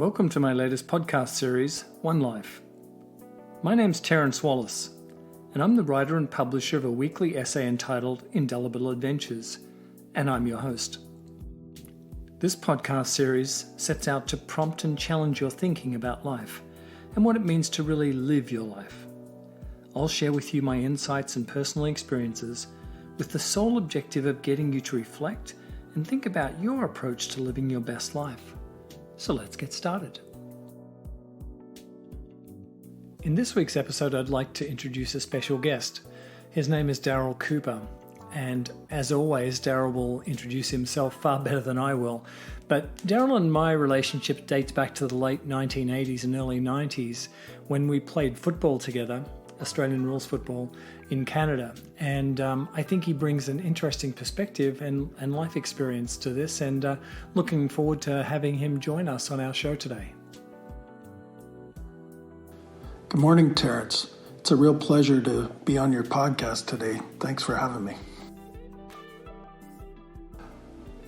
Welcome to my latest podcast series, OneLife. My name's Terence Wallace, and I'm the writer and publisher of a weekly essay entitled Indelible Adventures, and I'm your host. This podcast series sets out to prompt and challenge your thinking about life and what it means to really live your life. I'll share with you my insights and personal experiences with the sole objective of getting you to reflect and think about your approach to living your best life. So let's get started. In this week's episode, I'd like to introduce a special guest. His name is Daryl Cooper, and as always, Daryl will introduce himself far better than I will. But Daryl and my relationship dates back to the late 1980s and early 90s when we played football together, Australian rules football, in Canada. And I think he brings an interesting perspective and life experience to this, and looking forward to having him join us on our show today. Good morning, Terence. It's a real pleasure to be on your podcast today. Thanks for having me.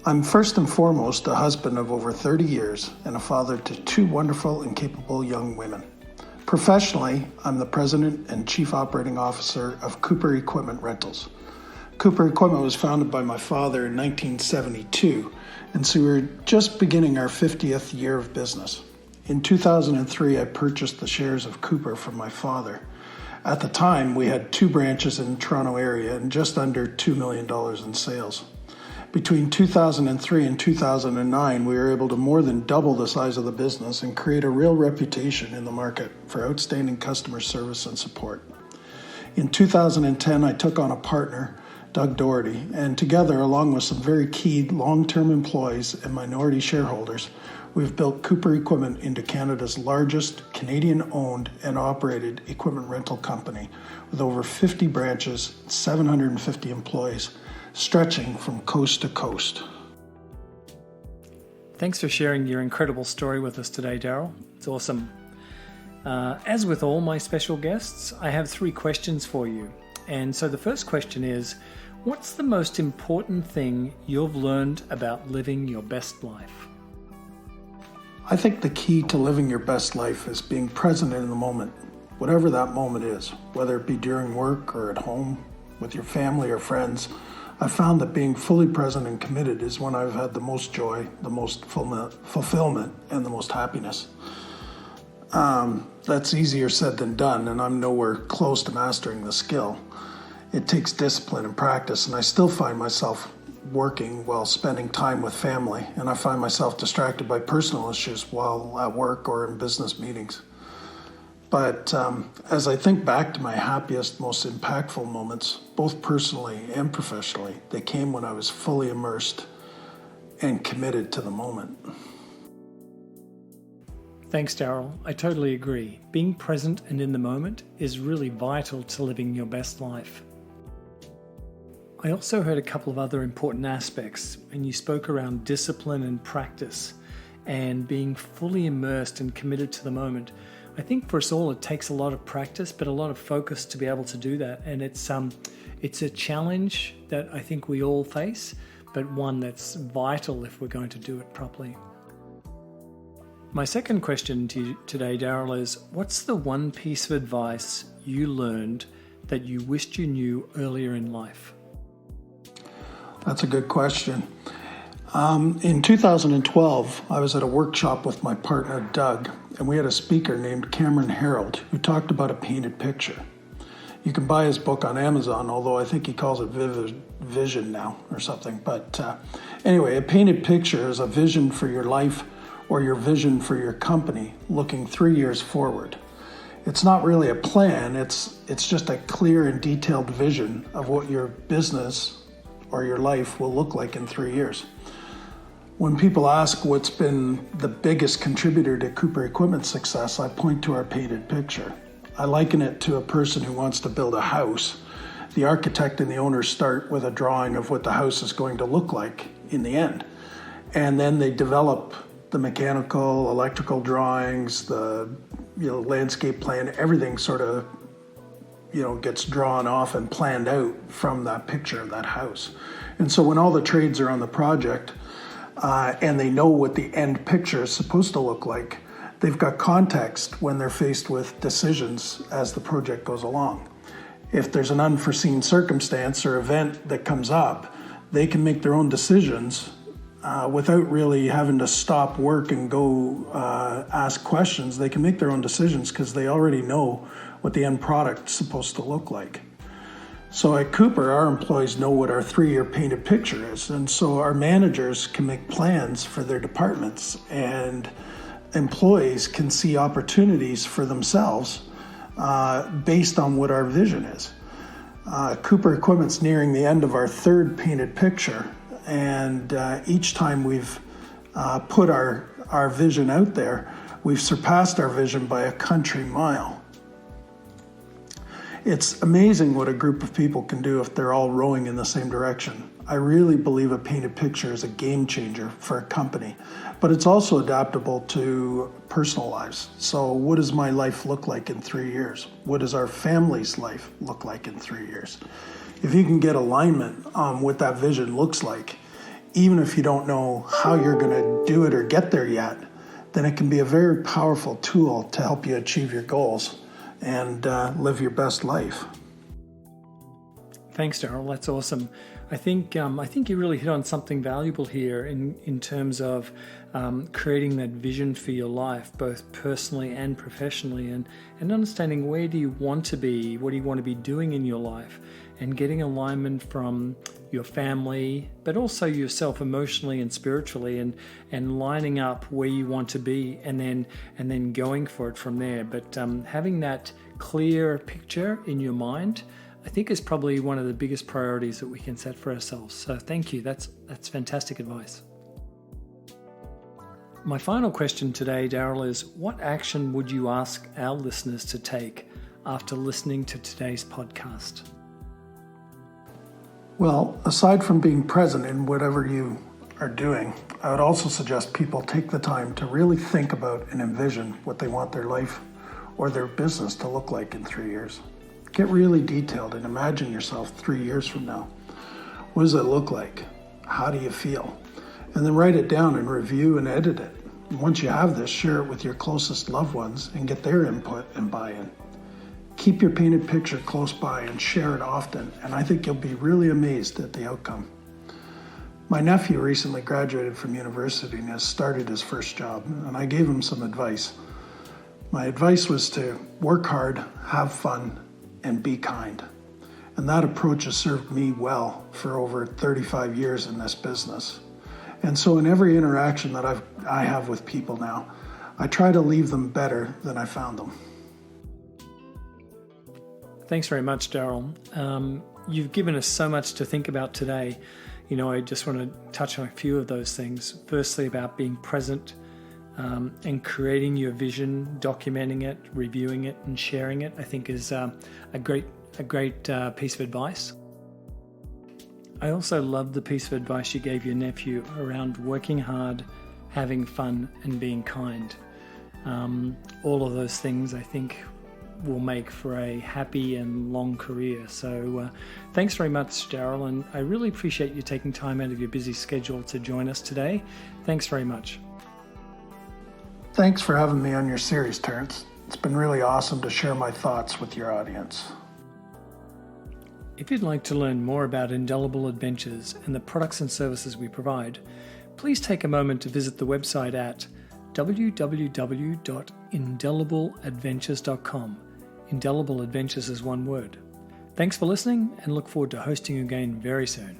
I'm first and foremost a husband of over 30 years and a father to two wonderful and capable young women. Professionally, I'm the president and chief operating officer of Cooper Equipment Rentals. Cooper Equipment was founded by my father in 1972, and so we were just beginning our 50th year of business. In 2003, I purchased the shares of Cooper from my father. At the time, we had two branches in the Toronto area and just under $2 million in sales. Between 2003 and 2009, we were able to more than double the size of the business and create a real reputation in the market for outstanding customer service and support. In 2010, I took on a partner, Doug Doherty, and together, along with some very key long-term employees and minority shareholders, we've built Cooper Equipment into Canada's largest Canadian-owned and operated equipment rental company with over 50 branches, 750 employees, stretching from coast to coast. Thanks for sharing your incredible story with us today, Daryl. It's awesome. As with all my special guests, I have three questions for you. And so the first question is, what's the most important thing you've learned about living your best life? I think the key to living your best life is being present in the moment, whatever that moment is, whether it be during work or at home, with your family or friends. I found that being fully present and committed is when I've had the most joy, the most fulfillment, and the most happiness. That's easier said than done, and I'm nowhere close to mastering the skill. It takes discipline and practice, and I still find myself working while spending time with family, and I find myself distracted by personal issues while at work or in business meetings. But as I think back to my happiest, most impactful moments, both personally and professionally, they came when I was fully immersed and committed to the moment. Thanks, Daryl. I totally agree. Being present and in the moment is really vital to living your best life. I also heard a couple of other important aspects, and you spoke around discipline and practice and being fully immersed and committed to the moment. I think for us all, it takes a lot of practice, but a lot of focus to be able to do that. And it's a challenge that I think we all face, but one that's vital if we're going to do it properly. My second question to you today, Daryl, is what's the one piece of advice you learned that you wished you knew earlier in life? That's a good question. In 2012, I was at a workshop with my partner, Doug, and we had a speaker named Cameron Harold who talked about a painted picture. You can buy his book on Amazon, although I think he calls it Vivid Vision now or something. But anyway, a painted picture is a vision for your life or your vision for your company looking 3 years forward. It's not really a plan, it's just a clear and detailed vision of what your business or your life will look like in 3 years. When people ask what's been the biggest contributor to Cooper Equipment's success, I point to our painted picture. I liken it to a person who wants to build a house. The architect and the owner start with a drawing of what the house is going to look like in the end. And then they develop the mechanical, electrical drawings, the landscape plan, everything sort of gets drawn off and planned out from that picture of that house. And so when all the trades are on the project, and they know what the end picture is supposed to look like, they've got context when they're faced with decisions as the project goes along. If there's an unforeseen circumstance or event that comes up, they can make their own decisions without really having to stop work and go ask questions. They can make their own decisions because they already know what the end product's supposed to look like. So at Cooper, our employees know what our 3-year painted picture is, and so our managers can make plans for their departments, and employees can see opportunities for themselves based on what our vision is. Cooper Equipment's nearing the end of our 3rd painted picture, and each time we've put our vision out there, we've surpassed our vision by a country mile. It's amazing what a group of people can do if they're all rowing in the same direction. I really believe a painted picture is a game changer for a company, but it's also adaptable to personal lives. So what does my life look like in 3 years? What does our family's life look like in 3 years? If you can get alignment on what that vision looks like, even if you don't know how you're going to do it or get there yet, then it can be a very powerful tool to help you achieve your goals and live your best life. Thanks, Daryl. That's awesome. I think you really hit on something valuable here in terms of creating that vision for your life, both personally and professionally, and understanding where do you want to be, what do you want to be doing in your life, and getting alignment from your family, but also yourself emotionally and spiritually, and lining up where you want to be, and then going for it from there. But having that clear picture in your mind, I think, is probably one of the biggest priorities that we can set for ourselves. So thank you. That's fantastic advice. My final question today, Daryl, is what action would you ask our listeners to take after listening to today's podcast? Well, aside from being present in whatever you are doing, I would also suggest people take the time to really think about and envision what they want their life or their business to look like in 3 years. Get really detailed and imagine yourself 3 years from now. What does it look like? How do you feel? And then write it down and review and edit it. And once you have this, share it with your closest loved ones and get their input and buy-in. Keep your painted picture close by and share it often, and I think you'll be really amazed at the outcome. My nephew recently graduated from university and has started his first job, and I gave him some advice. My advice was to work hard, have fun, and be kind. And that approach has served me well for over 35 years in this business. And so in every interaction that I have with people now, I try to leave them better than I found them. Thanks very much, Daryl. You've given us so much to think about today. I just want to touch on a few of those things. Firstly, about being present and creating your vision, documenting it, reviewing it, and sharing it, I think is a great piece of advice. I also love the piece of advice you gave your nephew around working hard, having fun, and being kind. All of those things, I think, will make for a happy and long career. So thanks very much, Daryl, and I really appreciate you taking time out of your busy schedule to join us today. Thanks very much. Thanks for having me on your series, Terrence. It's been really awesome to share my thoughts with your audience. If you'd like to learn more about Indelible Adventures and the products and services we provide, please take a moment to visit the website at www.indelibleadventures.com. Indelible Adventures is one word. Thanks for listening, and look forward to hosting you again very soon.